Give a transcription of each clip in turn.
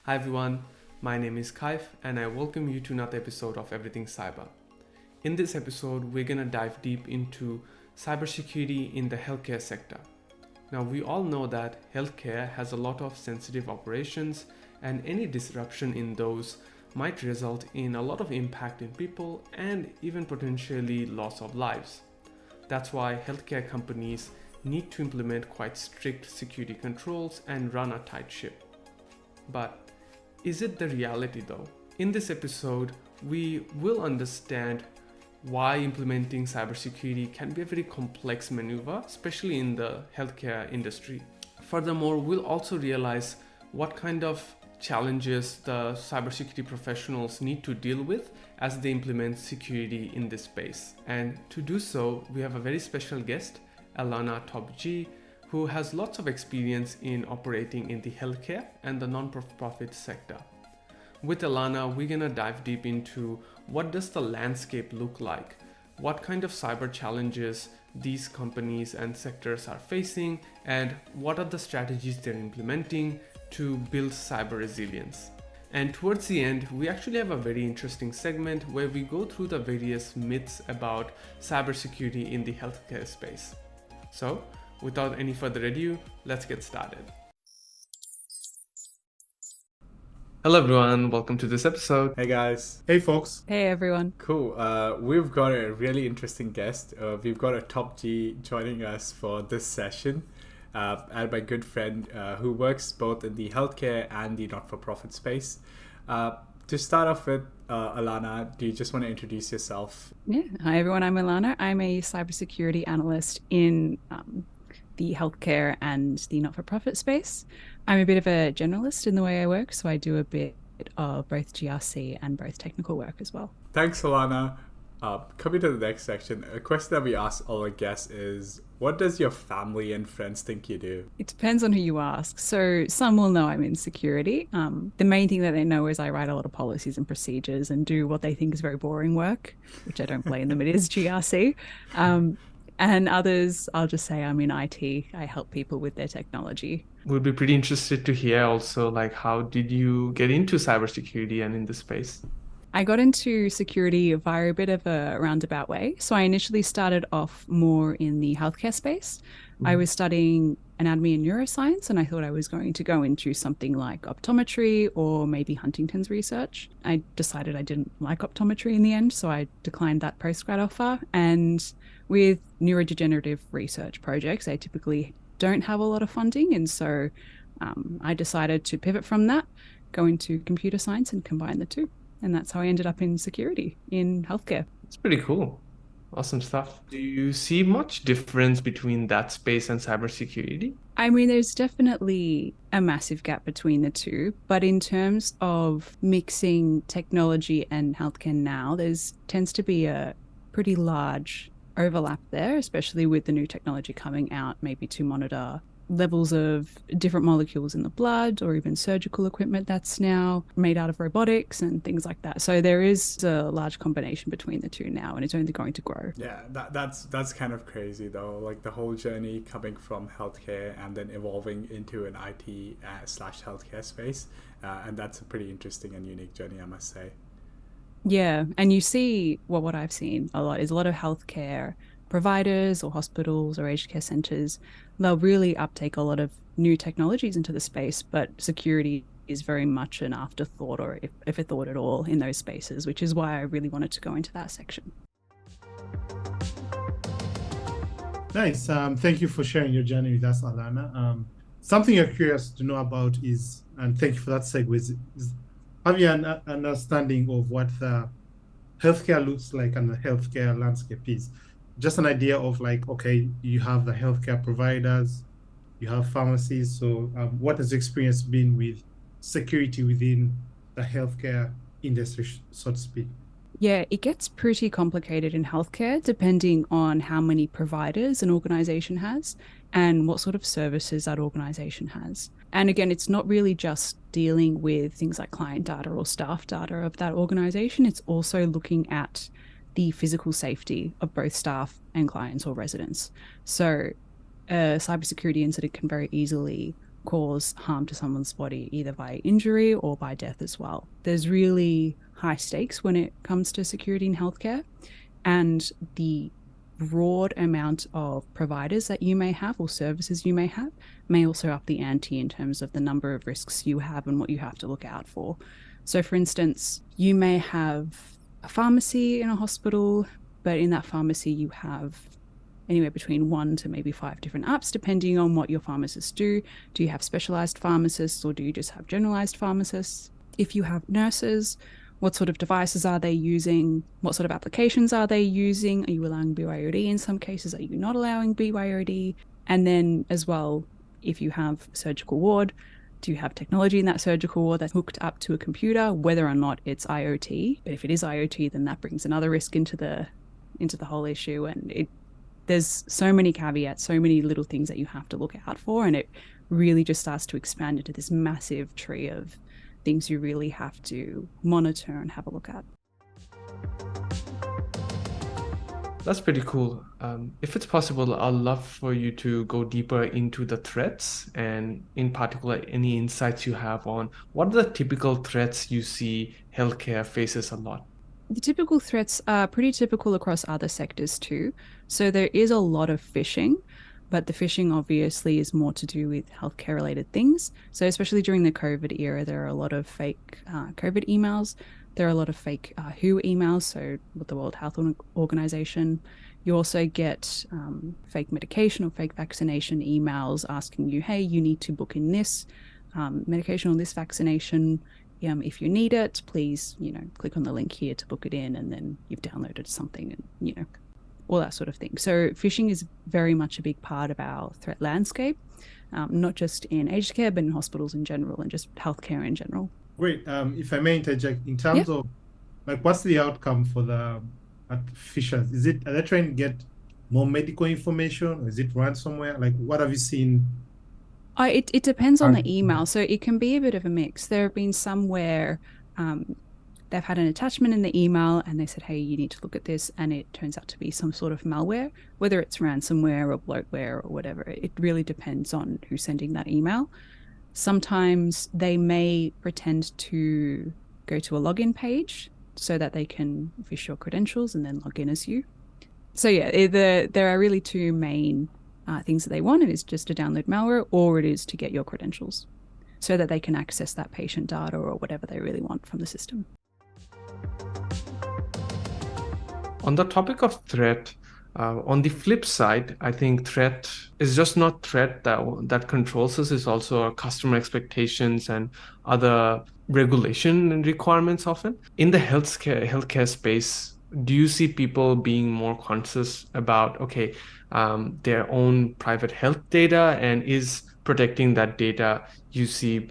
Hi everyone, my name is Kaif and I welcome you to another episode of Everything Cyber. In this episode, we're going to dive deep into cybersecurity in the healthcare sector. Now, we all know that healthcare has a lot of sensitive operations, and any disruption in those might result in a lot of impact in people and even potentially loss of lives. That's why healthcare companies need to implement quite strict security controls and run a tight ship. But is it the reality though? In this episode, we will understand why implementing cybersecurity can be a very complex maneuver, especially in the healthcare industry. Furthermore, we'll also realize what kind of challenges the cybersecurity professionals need to deal with as they implement security in this space. And to do so, we have a very special guest, Alana Tobgui, who has lots of experience in operating in the healthcare and the non-profit sector. With Alana, we're gonna dive deep into what does the landscape look like, what kind of cyber challenges these companies and sectors are facing, and what are the strategies they're implementing to build cyber resilience. And towards the end, we actually have a very interesting segment where we go through the various myths about cybersecurity in the healthcare space. So, without any further ado, let's get started. Hello everyone, welcome to this episode. Hey guys. Hey folks. Hey everyone. Cool. We've got a really interesting guest. We've got a top G joining us for this session. And my good friend who works both in the healthcare and the not-for-profit space. To start off with, Alana, do you just want to introduce yourself? Yeah. Hi everyone, I'm Alana. I'm a cybersecurity analyst in the healthcare and the not-for-profit space. I'm a bit of a generalist in the way I work, so I do a bit of both GRC and both technical work as well. Thanks, Alana. Coming to the next section, a question that we ask all our guests is, what does your family and friends think you do? It depends on who you ask. So some will know I'm in security. The main thing that they know is I write a lot of policies and procedures and do what they think is very boring work, which I don't blame them. It is GRC. And others, I'll just say I'm in IT. I help people with their technology. We'd be pretty interested to hear also, like, how did you get into cybersecurity and in the space? I got into security via a bit of a roundabout way. So I initially started off more in the healthcare space. I was studying anatomy and neuroscience, and I thought I was going to go into something like optometry or maybe Huntington's research. I decided I didn't like optometry in the end, so I declined that postgrad offer. And with neurodegenerative research projects, they typically don't have a lot of funding. And so I decided to pivot from that, go into computer science and combine the two. And that's how I ended up in security in healthcare. It's pretty cool. Awesome stuff. Do you see much difference between that space and cybersecurity? I mean, there's definitely a massive gap between the two, but in terms of mixing technology and healthcare now, there's tends to be a pretty large overlap there, especially with the new technology coming out, maybe to monitor levels of different molecules in the blood or even surgical equipment that's now made out of robotics and things like that. So there is a large combination between the two now, and it's only going to grow. Yeah, that's kind of crazy though. Like the whole journey coming from healthcare and then evolving into an IT slash healthcare space. And that's a pretty interesting and unique journey, I must say. Yeah, and you see, well, what I've seen a lot is a lot of healthcare providers or hospitals or aged care centers, they'll really uptake a lot of new technologies into the space, but security is very much an afterthought, or if a thought at all, in those spaces, which is why I really wanted to go into that section. Nice. Thank you for sharing your journey with us, Alana. Something you're curious to know about is, and thank you for that segue, is having an understanding of what the healthcare looks like and the healthcare landscape is. Just an idea of like, okay, you have the healthcare providers, you have pharmacies. So what has your experience been with security within the healthcare industry, so to speak? Yeah, it gets pretty complicated in healthcare depending on how many providers an organization has and what sort of services that organization has. And again, it's not really just dealing with things like client data or staff data of that organization. It's also looking at the physical safety of both staff and clients or residents. So a cybersecurity incident can very easily cause harm to someone's body, either by injury or by death as well. There's really high stakes when it comes to security in healthcare, and the broad amount of providers that you may have or services you may have may also up the ante in terms of the number of risks you have and what you have to look out for. So, for instance, you may have a pharmacy in a hospital, but in that pharmacy you have anywhere between 1 to maybe 5 different apps, depending on what your pharmacists do. Do you have specialized pharmacists, or do you just have generalized pharmacists? If you have nurses, what sort of devices are they using? What sort of applications are they using? Are you allowing BYOD in some cases? Are you not allowing BYOD? And then as well, if you have a surgical ward, do you have technology in that surgical ward that's hooked up to a computer, whether or not it's IoT? But if it is IoT, then that brings another risk into the whole issue. And there's so many caveats, so many little things that you have to look out for, and it really just starts to expand into this massive tree of things you really have to monitor and have a look at. That's pretty cool. If it's possible, I'd love for you to go deeper into the threats, and in particular, any insights you have on what are the typical threats you see healthcare faces a lot. The typical threats are pretty typical across other sectors too. So there is a lot of phishing, but the phishing obviously is more to do with healthcare related things. So especially during the COVID era, there are a lot of fake COVID emails. There are a lot of fake WHO emails, so with the World Health Organization. You also get fake medication or fake vaccination emails asking you, hey, you need to book in this medication or this vaccination. If you need it, please, click on the link here to book it in, and then you've downloaded something and, all that sort of thing. So phishing is very much a big part of our threat landscape, not just in aged care, but in hospitals in general and just healthcare in general. Great. If I may interject, in terms of what's the outcome for the phishers? Are they trying to get more medical information, or is it ransomware? What have you seen? It depends on the email. So it can be a bit of a mix. There have been some where they've had an attachment in the email and they said, hey, you need to look at this. And it turns out to be some sort of malware, whether it's ransomware or bloatware or whatever. It really depends on who's sending that email. Sometimes they may pretend to go to a login page so that they can fish your credentials and then log in as you. So there are really two main things that they want. It is just to download malware, or it is to get your credentials so that they can access that patient data or whatever they really want from the system. On the topic of threat, on the flip side, I think threat is just not threat that controls us. It's also our customer expectations and other regulation and requirements often. In the healthcare space, do you see people being more conscious about, their own private health data, and is protecting that data you see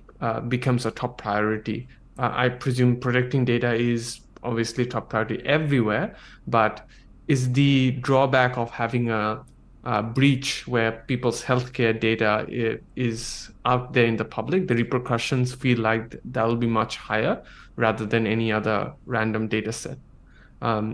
becomes a top priority? I presume protecting data is obviously top priority everywhere, but is the drawback of having a breach where people's healthcare data is out there in the public, the repercussions feel like that'll be much higher rather than any other random data set?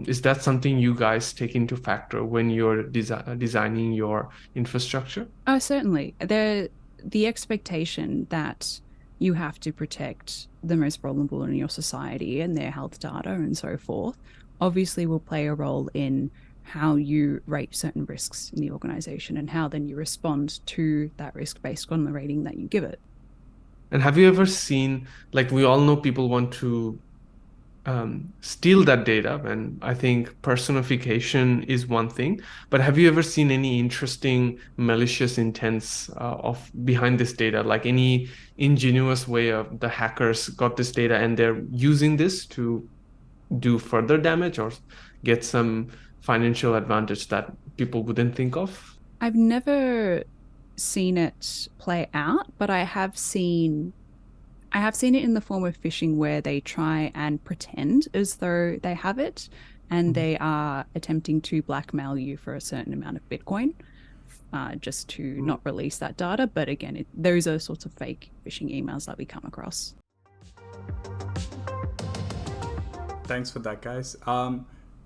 Is that something you guys take into factor when you're designing your infrastructure? Oh, certainly. The expectation that you have to protect the most vulnerable in your society and their health data and so forth obviously will play a role in how you rate certain risks in the organization and how then you respond to that risk based on the rating that you give it. And have you ever seen, we all know people want to steal that data, and I think personification is one thing, but have you ever seen any interesting malicious intents of behind this data, like any ingenious way of the hackers got this data and they're using this to do further damage or get some financial advantage that people wouldn't think of? I've never seen it play out, but I have seen it in the form of phishing where they try and pretend as though they have it and they are attempting to blackmail you for a certain amount of Bitcoin just to not release that data. But again, those are sorts of fake phishing emails that we come across. Thanks for that, guys.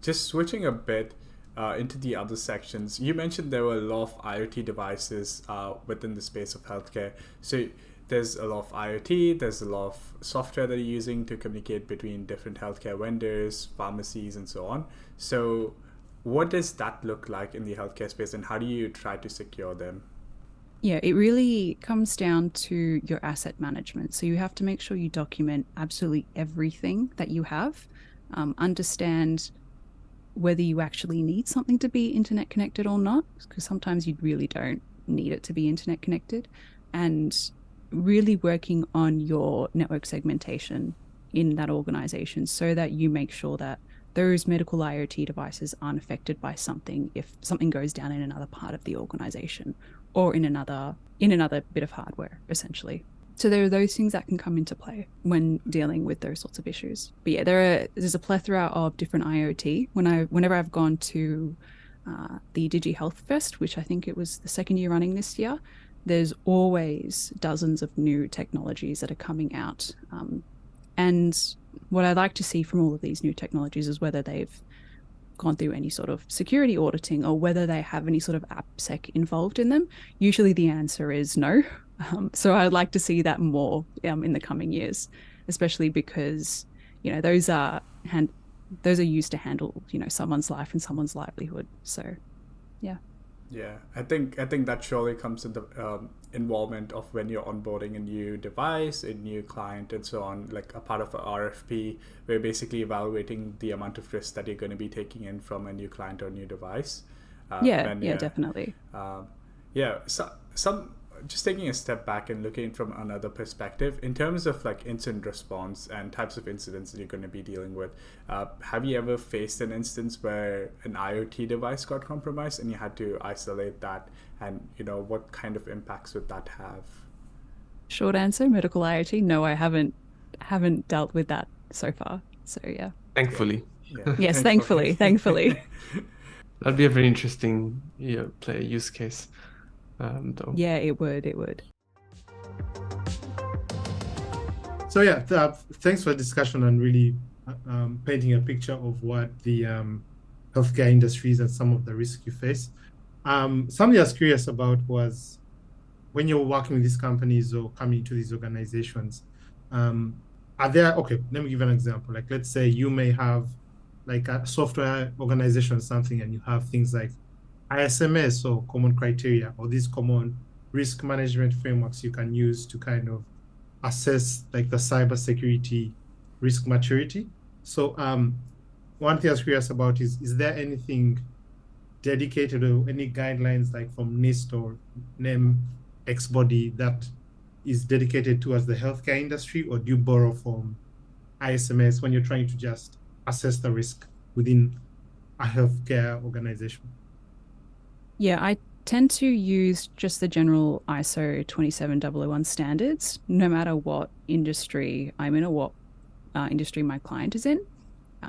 Just switching a bit, into the other sections, you mentioned there were a lot of IoT devices within the space of healthcare. So there's a lot of IoT, there's a lot of software that you're using to communicate between different healthcare vendors, pharmacies, and so on. So what does that look like in the healthcare space, and how do you try to secure them? Yeah, it really comes down to your asset management. So you have to make sure you document absolutely everything that you have, understand whether you actually need something to be internet connected or not, because sometimes you really don't need it to be internet connected, and really working on your network segmentation in that organization so that you make sure that those medical IoT devices aren't affected by something if something goes down in another part of the organization or in another bit of hardware, essentially. So there are those things that can come into play when dealing with those sorts of issues. But yeah, there's a plethora of different IoT. Whenever I've gone to the Digi Health Fest, which I think it was the second year running this year, there's always dozens of new technologies that are coming out. And what I like to see from all of these new technologies is whether they've gone through any sort of security auditing or whether they have any sort of AppSec involved in them. Usually the answer is no. So I'd like to see that more in the coming years, especially because, those are used to handle, someone's life and someone's livelihood. So, yeah. Yeah, I think that surely comes in the involvement of when you're onboarding a new device, a new client, and so on. Like a part of a RFP, we're basically evaluating the amount of risk that you're going to be taking in from a new client or new device. Definitely. So just taking a step back and looking from another perspective in terms of like incident response and types of incidents that you're going to be dealing with. Have you ever faced an instance where an IoT device got compromised and you had to isolate that, and what kind of impacts would that have? Short answer, medical IoT. No, I haven't dealt with that so far. So yeah. Thankfully. Yeah. Yes, thankfully. That'd be a very interesting use case. Though. Yeah, it would. So yeah, thanks for the discussion and really painting a picture of what the healthcare industry is and some of the risks you face. Something I was curious about was when you're working with these companies or coming to these organizations, let me give an example. Like, let's say you may have like a software organization or something, and you have things like ISMS or common criteria or these common risk management frameworks you can use to kind of assess like the cybersecurity risk maturity. So one thing I was curious about is there anything dedicated or any guidelines like from NIST or NEM X body that is dedicated towards the healthcare industry, or do you borrow from ISMS when you're trying to just assess the risk within a healthcare organization? Yeah, I tend to use just the general ISO 27001 standards, no matter what industry I'm in or what industry my client is in,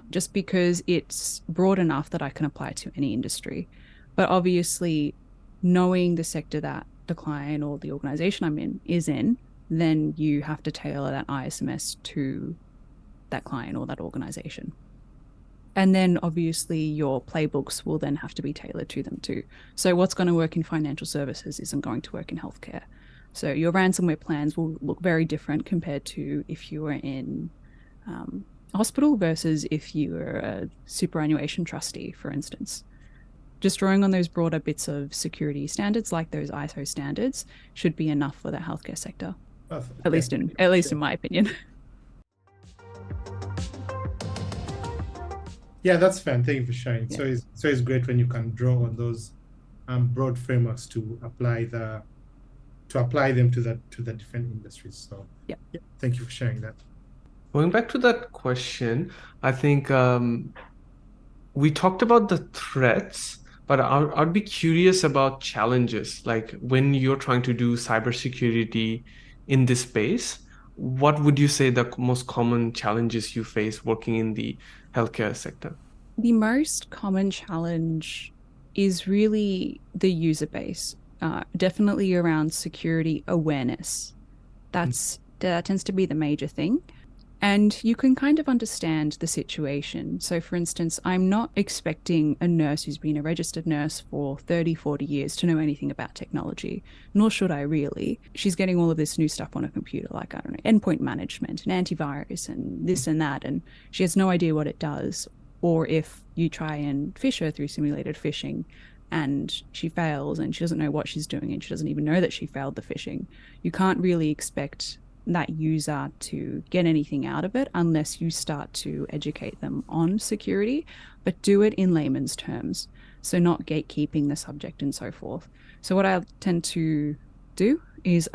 just because it's broad enough that I can apply it to any industry. But obviously, knowing the sector that the client or the organization I'm in is in, then you have to tailor that ISMS to that client or that organization. And then obviously your playbooks will then have to be tailored to them too. So what's going to work in financial services isn't going to work in healthcare. So your ransomware plans will look very different compared to if you were in a hospital versus if you were a superannuation trustee, for instance. Just drawing on those broader bits of security standards like those ISO standards should be enough for the healthcare sector, at least in my opinion. Yeah, that's fine. Thank you for sharing. Yeah. So it's great when you can draw on those broad frameworks to apply them to the different industries. So yeah, thank you for sharing that. Going back to that question, I think we talked about the threats, but I'd be curious about challenges. Like when you're trying to do cybersecurity in this space, what would you say the most common challenges you face working in the healthcare sector? The most common challenge is really the user base, definitely around security awareness. That tends to be the major thing. And you can kind of understand the situation. So, for instance, I'm not expecting a nurse who's been a registered nurse for 30, 40 years to know anything about technology, nor should I really. She's getting all of this new stuff on a computer, like, I don't know, endpoint management and antivirus and this and that, and she has no idea what it does. Or if you try and phish her through simulated phishing and she fails and she doesn't know what she's doing and she doesn't even know that she failed the phishing, you can't really expect that user to get anything out of it unless you start to educate them on security, but do it in layman's terms. So not gatekeeping the subject and so forth. So what I tend to do is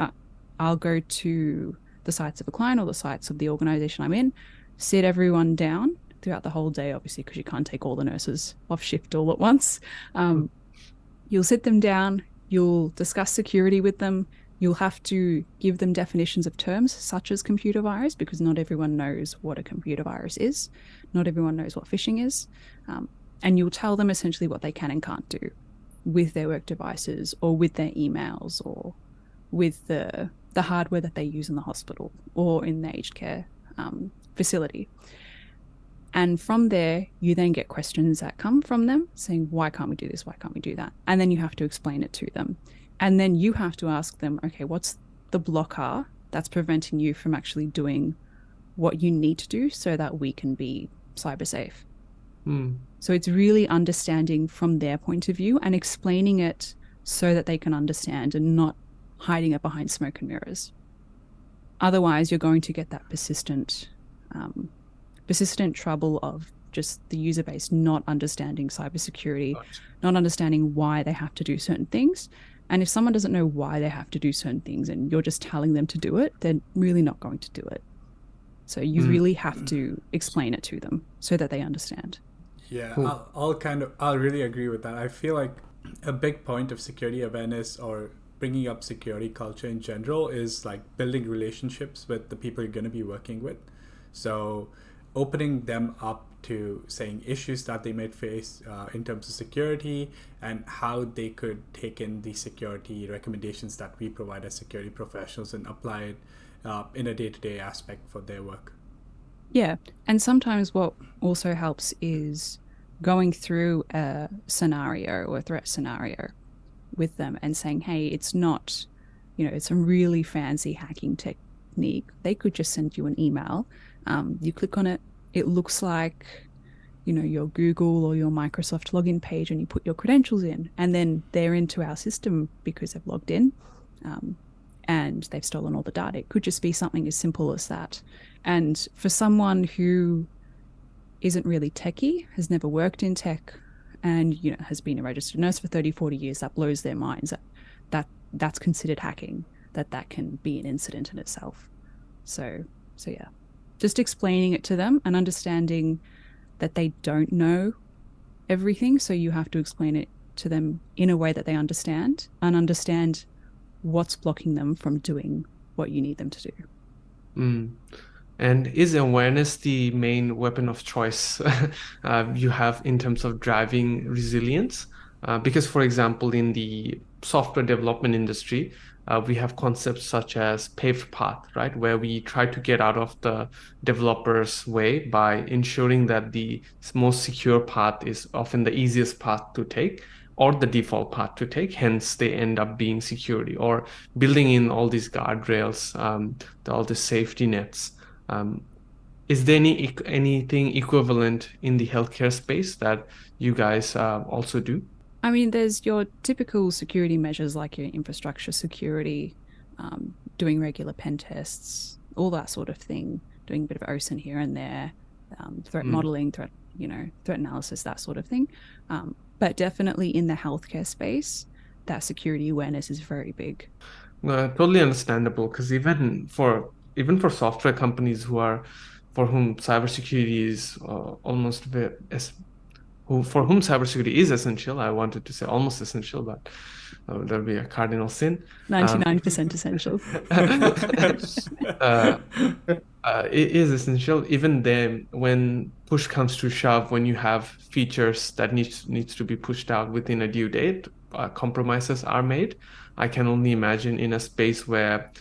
I'll go to the sites of a client or the sites of the organization I'm in, sit everyone down throughout the whole day, obviously, because you can't take all the nurses off shift all at once. You'll sit them down, you'll discuss security with them. You'll have to give them definitions of terms such as computer virus, because not everyone knows what a computer virus is. Not everyone knows what phishing is. And you'll tell them essentially what they can and can't do with their work devices or with their emails or with the hardware that they use in the hospital or in the aged care facility. And from there, you then get questions that come from them saying, why can't we do this? Why can't we do that? And then you have to explain it to them. And then you have to ask them, okay, what's the blocker that's preventing you from actually doing what you need to do so that we can be cyber safe? So it's really understanding from their point of view and explaining it so that they can understand and not hiding it behind smoke and mirrors. Otherwise, you're going to get that persistent trouble of just the user base not understanding cybersecurity, not understanding why they have to do certain things. And if someone doesn't know why they have to do certain things and you're just telling them to do it, they're really not going to do it. So you really have to explain it to them so that they understand. Yeah, cool. I'll really agree with that. I feel like a big point of security awareness or bringing up security culture in general is like building relationships with the people you're going to be working with. So opening them up to saying issues that they might face in terms of security and how they could take in the security recommendations that we provide as security professionals and apply it in a day-to-day aspect for their work. Yeah. And sometimes what also helps is going through a scenario or a threat scenario with them and saying, hey, it's not, it's a really fancy hacking technique. They could just send you an email. You click on it. It looks like, your Google or your Microsoft login page, and you put your credentials in, and then they're into our system because they've logged in and they've stolen all the data. It could just be something as simple as that. And for someone who isn't really techie, has never worked in tech, and has been a registered nurse for 30, 40 years, that blows their minds. That's considered hacking, that can be an incident in itself. So yeah. Just explaining it to them and understanding that they don't know everything. So you have to explain it to them in a way that they understand and understand what's blocking them from doing what you need them to do. And is awareness the main weapon of choice you have in terms of driving resilience? Because, for example, in the software development industry, we have concepts such as paved path, right? Where we try to get out of the developer's way by ensuring that the most secure path is often the easiest path to take or the default path to take. Hence, they end up being security, or building in all these guardrails, all the safety nets. Is there anything equivalent in the healthcare space that you guys also do? I mean, there's your typical security measures like your infrastructure security, doing regular pen tests, all that sort of thing, doing a bit of OSINT here and there, threat modeling, threat analysis, that sort of thing. But definitely in the healthcare space, that security awareness is very big. Totally understandable, because even for software companies for whom cybersecurity is for whom cybersecurity is essential. I wanted to say almost essential, but there'll be a cardinal sin. 99% essential. It is essential. Even then, when push comes to shove, when you have features that needs to be pushed out within a due date, compromises are made. I can only imagine in a space where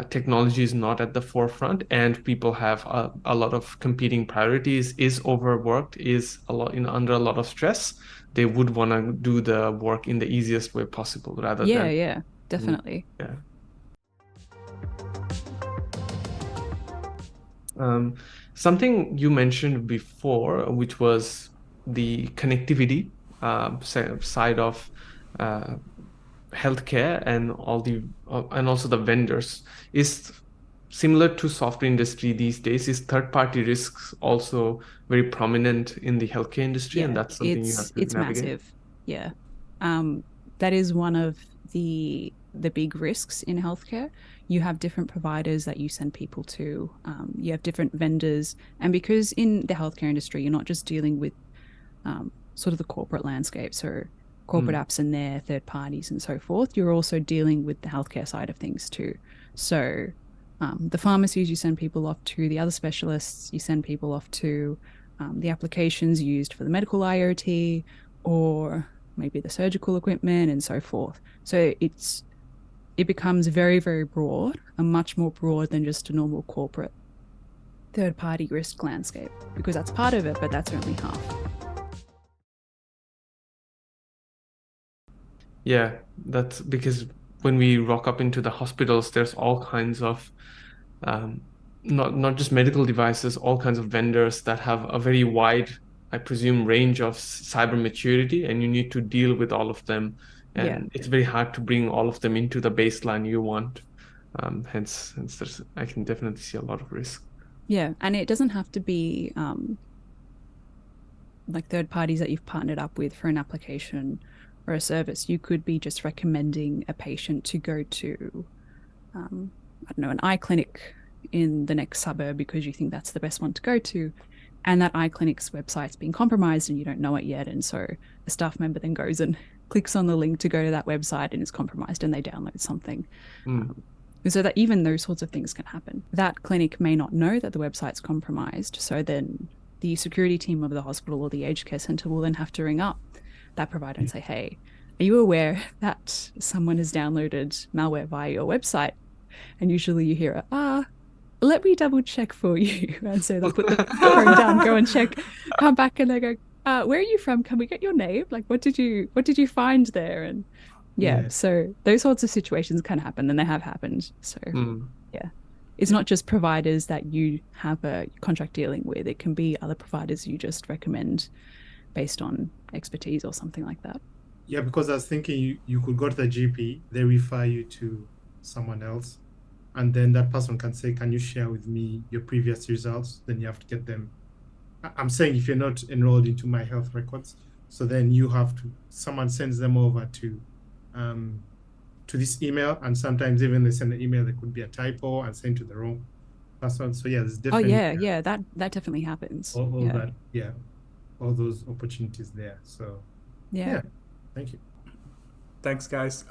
technology is not at the forefront and people have a lot of competing priorities, is overworked, is a lot, under a lot of stress, they would want to do the work in the easiest way possible rather than. Yeah, definitely. Yeah. Something you mentioned before, which was the connectivity side of healthcare and and also the vendors, is similar to software industry these days. Is third-party risks also very prominent in the healthcare industry, and that's something you have to it's navigate? massive. Yeah, that is one of the big risks in healthcare. You have different providers that you send people to. You have different vendors, and because in the healthcare industry, you're not just dealing with sort of the corporate landscape, so corporate apps and their third parties and so forth. You're also dealing with the healthcare side of things too. So the pharmacies you send people off to, the other specialists you send people off to, the applications used for the medical IoT, or maybe the surgical equipment and so forth. So it becomes very, very broad, and much more broad than just a normal corporate third-party risk landscape, because that's part of it, but that's only half. Yeah, that's because when we rock up into the hospitals, there's all kinds of not just medical devices, all kinds of vendors that have a very wide, I presume, range of cyber maturity, and you need to deal with all of them. And it's very hard to bring all of them into the baseline you want. Hence I can definitely see a lot of risk. Yeah, and it doesn't have to be like third parties that you've partnered up with for an application or a service. You could be just recommending a patient to go to, I don't know, an eye clinic in the next suburb because you think that's the best one to go to. And that eye clinic's website's been compromised and you don't know it yet. And so a staff member then goes and clicks on the link to go to that website and it's compromised, and they download something. So that even those sorts of things can happen. That clinic may not know that the website's compromised. So then the security team of the hospital or the aged care center will then have to ring up that provider and say, hey, are you aware that someone has downloaded malware via your website? And usually you hear, let me double check for you. And so they'll put the phone down, go and check, come back, and they go, where are you from? Can we get your name? Like, what did you find there? And so those sorts of situations can happen, and they have happened. So it's not just providers that you have a contract dealing with. It can be other providers you just recommend based on expertise or something like that. Yeah, because I was thinking you could go to the GP, they refer you to someone else, and then that person can say, can you share with me your previous results? Then you have to get them. I'm saying if you're not enrolled into my health records, so then someone sends them over to this email, and sometimes even they send an email, there could be a typo and sent to the wrong person. So there's different. That definitely happens. All those opportunities there. So thank you. Thanks, guys.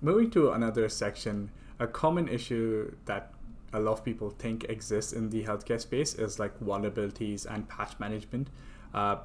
Moving to another section, a common issue that a lot of people think exists in the healthcare space is like vulnerabilities and patch management.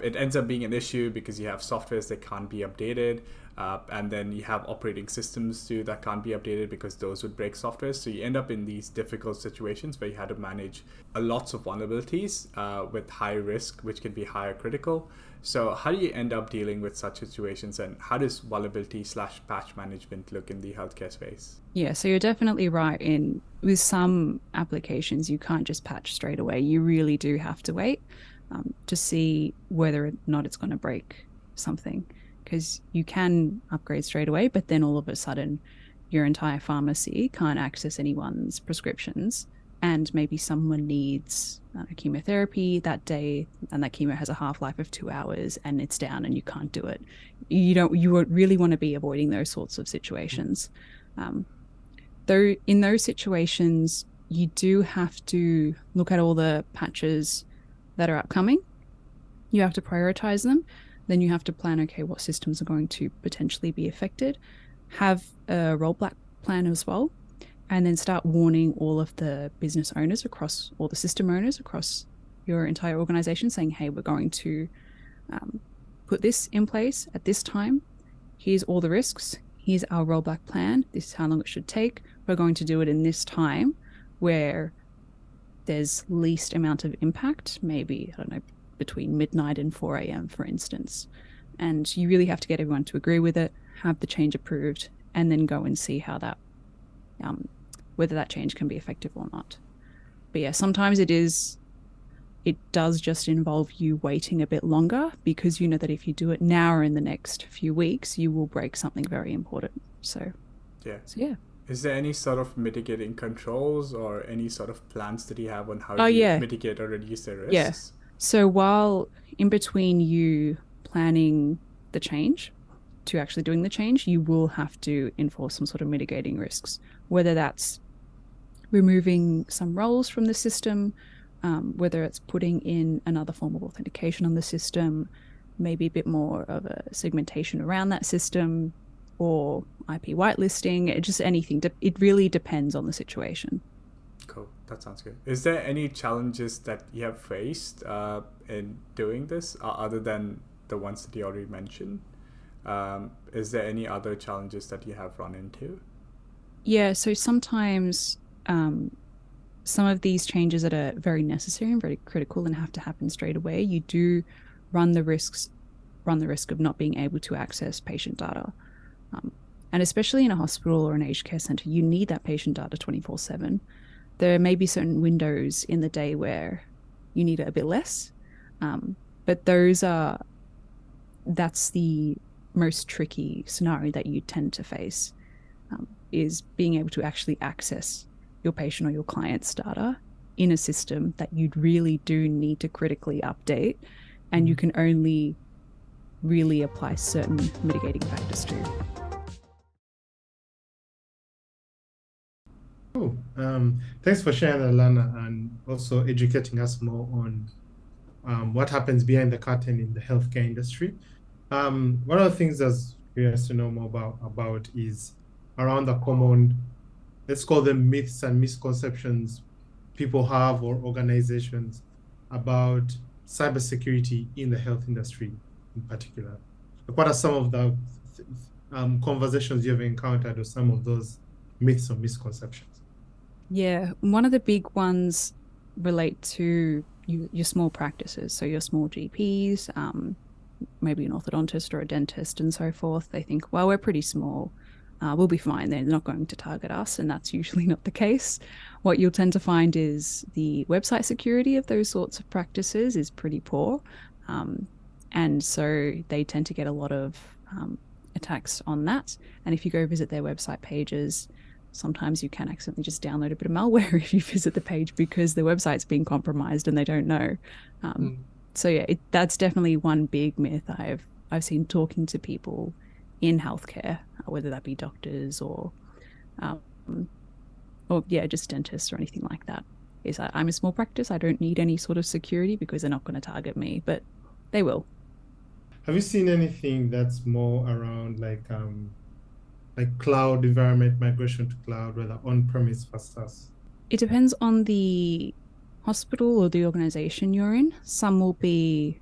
It ends up being an issue because you have softwares that can't be updated, and then you have operating systems too that can't be updated because those would break software. So you end up in these difficult situations where you had to manage lots of vulnerabilities with high risk, which can be higher critical. So how do you end up dealing with such situations, and how does vulnerability/patch management look in the healthcare space? Yeah, so you're definitely right. With some applications, you can't just patch straight away. You really do have to wait to see whether or not it's going to break something, because you can upgrade straight away, but then all of a sudden your entire pharmacy can't access anyone's prescriptions, and maybe someone needs chemotherapy that day, and that chemo has a half-life of 2 hours and it's down and you can't do it. You would really want to be avoiding those sorts of situations. Though in those situations, you do have to look at all the patches that are upcoming. You have to prioritize them. Then you have to plan, okay, what systems are going to potentially be affected. Have a rollback plan as well. And then start warning all of the business owners across, all the system owners across your entire organization, saying, hey, we're going to put this in place at this time. Here's all the risks. Here's our rollback plan. This is how long it should take. we're going to do it in this time where there's least amount of impact, maybe, I don't know, between midnight and 4 a.m., for instance. And you really have to get everyone to agree with it, have the change approved, and then go and see how that, whether that change can be effective or not. But yeah, sometimes it does just involve you waiting a bit longer, because you know that if you do it now or in the next few weeks, you will break something very important. So yeah. Is there any sort of mitigating controls or any sort of plans that you have on how you mitigate or reduce the risks? Yeah. So while in between you planning the change to actually doing the change, you will have to enforce some sort of mitigating risks, whether that's removing some roles from the system, whether it's putting in another form of authentication on the system, maybe a bit more of a segmentation around that system, or IP whitelisting, just anything. It really depends on the situation. Cool. That sounds good. Is there any challenges that you have faced in doing this other than the ones that you already mentioned? Is there any other challenges that you have run into? Yeah, so sometimes some of these changes that are very necessary and very critical and have to happen straight away, you do run the risk of not being able to access patient data. And especially in a hospital or an aged care center, you need that patient data 24/7. There may be certain windows in the day where you need it a bit less, but that's the most tricky scenario that you tend to face, is being able to actually access your patient or your client's data in a system that you really do need to critically update, and you can only really apply certain mitigating factors to. Cool. Thanks for sharing that, Alana, and also educating us more on what happens behind the curtain in the healthcare industry. One of the things that's curious to know more about is around the common, let's call them myths and misconceptions people have, or organizations, about cybersecurity in the health industry in particular. What are some of the conversations you've encountered, or some of those myths or misconceptions? Yeah, one of the big ones relate to your small practices. So your small GPs, maybe an orthodontist or a dentist and so forth. They think, well, we're pretty small. We'll be fine. They're not going to target us. And that's usually not the case. What you'll tend to find is the website security of those sorts of practices is pretty poor. And so they tend to get a lot of attacks on that. And if you go visit their website pages, sometimes you can accidentally just download a bit of malware if you visit the page, because the website's been compromised and they don't know. So yeah, that's definitely one big myth I've seen talking to people in healthcare, whether that be doctors or just dentists or anything like that, is that I'm a small practice. I don't need any sort of security because they're not going to target me, but they will. Have you seen anything that's more around like cloud environment, migration to cloud, whether on-premise versus? It depends on the hospital or the organization you're in. Some will be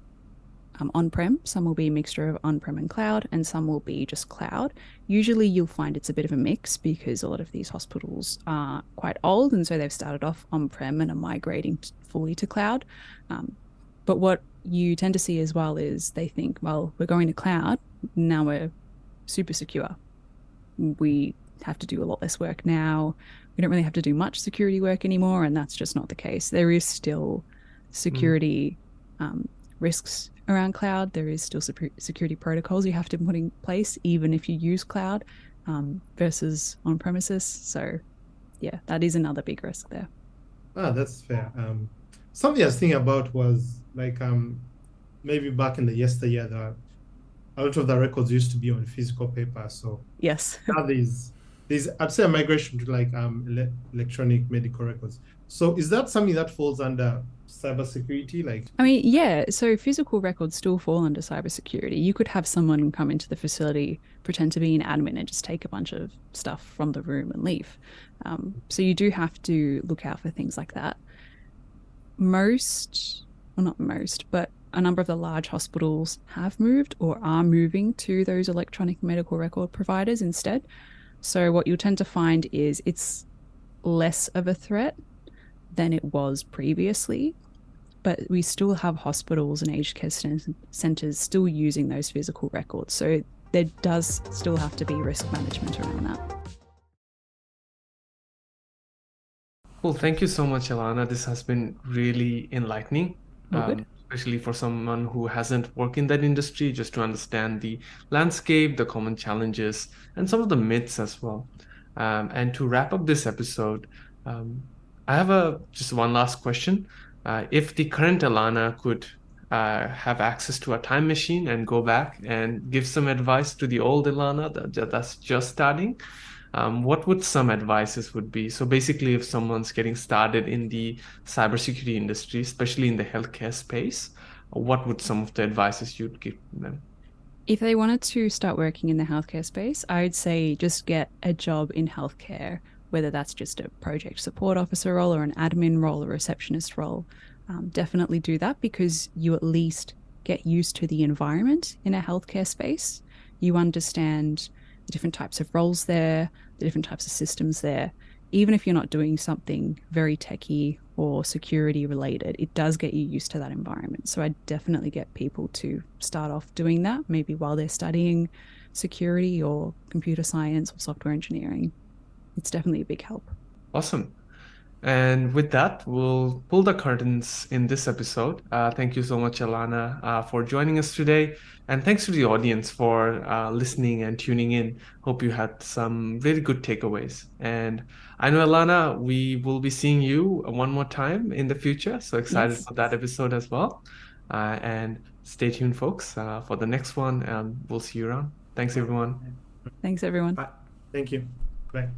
on-prem, some will be a mixture of on-prem and cloud, and some will be just cloud. Usually you'll find it's a bit of a mix, because a lot of these hospitals are quite old, and so they've started off on-prem and are migrating fully to cloud. But what you tend to see as well is they think, well, we're going to cloud, now we're super secure. We have to do a lot less work now. We don't really have to do much security work anymore, and that's just not the case. There is still security risks around cloud. There is still security protocols you have to put in place, even if you use cloud versus on premises. So yeah, that is another big risk there. That's fair. Something I was thinking about was like maybe back in the yesteryear, a lot of the records used to be on physical paper. So yes, now there's I'd say a migration to like electronic medical records. So is that something that falls under cybersecurity? Like, I mean, yeah. So physical records still fall under cybersecurity. You could have someone come into the facility, pretend to be an admin, and just take a bunch of stuff from the room and leave. So you do have to look out for things like that. Not most, but a number of the large hospitals have moved or are moving to those electronic medical record providers instead. So what you'll tend to find is it's less of a threat than it was previously, but we still have hospitals and aged care centers still using those physical records. So there does still have to be risk management around that. Well, thank you so much, Alana. This has been really enlightening, All good. especially for someone who hasn't worked in that industry, just to understand the landscape, the common challenges, and some of the myths as well. And to wrap up this episode, I have just one last question. If the current Alana could have access to a time machine and go back and give some advice to the old Alana that's just starting, what would some advices would be? So basically, if someone's getting started in the cybersecurity industry, especially in the healthcare space, what would some of the advices you'd give them? If they wanted to start working in the healthcare space, I would say just get a job in healthcare, whether that's just a project support officer role or an admin role or receptionist role. Definitely do that because you at least get used to the environment in a healthcare space. You understand the different types of roles there, the different types of systems there. Even if you're not doing something very techy or security related, it does get you used to that environment. So I definitely get people to start off doing that, maybe while they're studying security or computer science or software engineering. It's definitely a big help. Awesome. And with that, we'll pull the curtains in this episode. Thank you so much, Alana, for joining us today. And thanks to the audience for listening and tuning in. Hope you had some really good takeaways. And I know, Alana, we will be seeing you one more time in the future. So excited Yes. for that episode as well. And stay tuned, folks, for the next one. We'll see you around. Thanks, everyone. Thanks, everyone. Bye. Thank you. Bye.